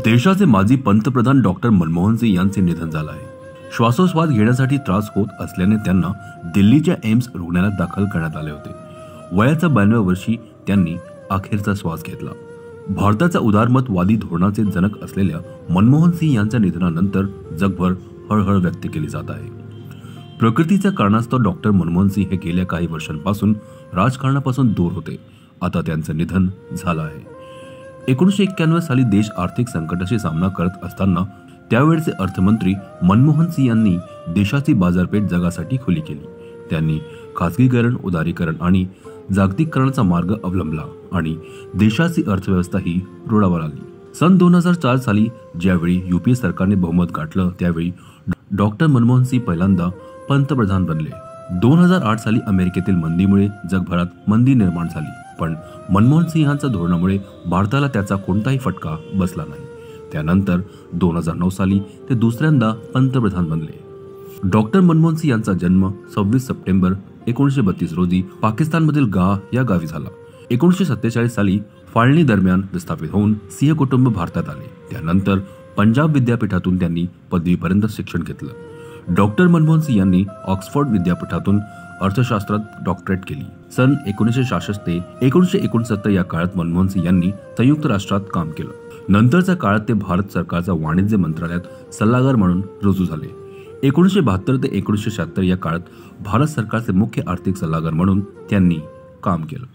देशाचे माजी पंतप्रधान डॉक्टर मनमोहन सिंग यांचे निधन झाले आहे। श्वासोच्छवास घेण्यासाठी त्रास होत असल्याने त्यांना दिल्लीच्या एम्स रुग्णालयात दाखल करण्यात आले होते। वयाच्या 92व्या वर्षी त्यांनी अखेरचा श्वास घेतला। भारताचा उदारमतवादी धोरणाचे जनक असलेल्या मनमोहन सिंग यांच्या निधनानंतर जगभर हळहळ व्यक्त केली जात आहे। प्रकृतीच्या कारणास्तव डॉक्टर मनमोहन सिंग हे गेल्या काही वर्षांपासून राजकारणापासून दूर होते। आता त्यांचे निधन झाले आहे। 1991 साली देश आर्थिक संकटाशी सामना करत असताना त्यावेळचे अर्थमंत्री मनमोहन सिंग यांनी देशाची बाजारपेठ जगासाठी खुली केली। त्यांनी खासगीकरण, उदारीकरण आणि जागतिकीकरणाचा मार्ग अवलंबला आणि देशाची अर्थव्यवस्था ही रुळावर आली। सन 2004 साली ज्यावेळी यूपीए सरकारने बहुमत गाठलं त्यावेळी डॉक्टर मनमोहन सिंग पहिल्यांदा पंतप्रधान बनले। 2008 साली अमेरिकेतील मंदीमुळे जगभरात मंदी निर्माण झाली, पण मनमोहन सिंग यांच्या धोरणामुळे भारताला त्याचा कोणताही फटका बसला नाही। त्यानंतर 2009 साली ते दुसऱ्यांदा पंतप्रधान बनले। डॉक्टर मनमोहन सिंग यांचा जन्म 26 सप्टेंबर 1932 रोजी पाकिस्तानमधील गाह या गावी झाला। 1947 साली फाळणी दरम्यान विस्थापित होऊन सिंह कुटुंब भारतात आले। त्यानंतर पंजाब विद्यापीठातून त्यांनी पदवीपर्यंत शिक्षण घेतलं। डॉक्टर मनमोहन सिंग यांनी ऑक्सफोर्ड विद्यापीठातून अर्थशास्त्रात डॉक्टरेट केली। सन 1966 ते 1969 या काळात मनमोहन सिंग यांनी संयुक्त राष्ट्रात काम केलं। नंतरच्या काळात ते भारत सरकारच्या वाणिज्य मंत्रालयात सल्लागार म्हणून रुजू झाले। 1972 ते 1976 या काळात भारत सरकारचे मुख्य आर्थिक सल्लागार म्हणून त्यांनी काम केलं।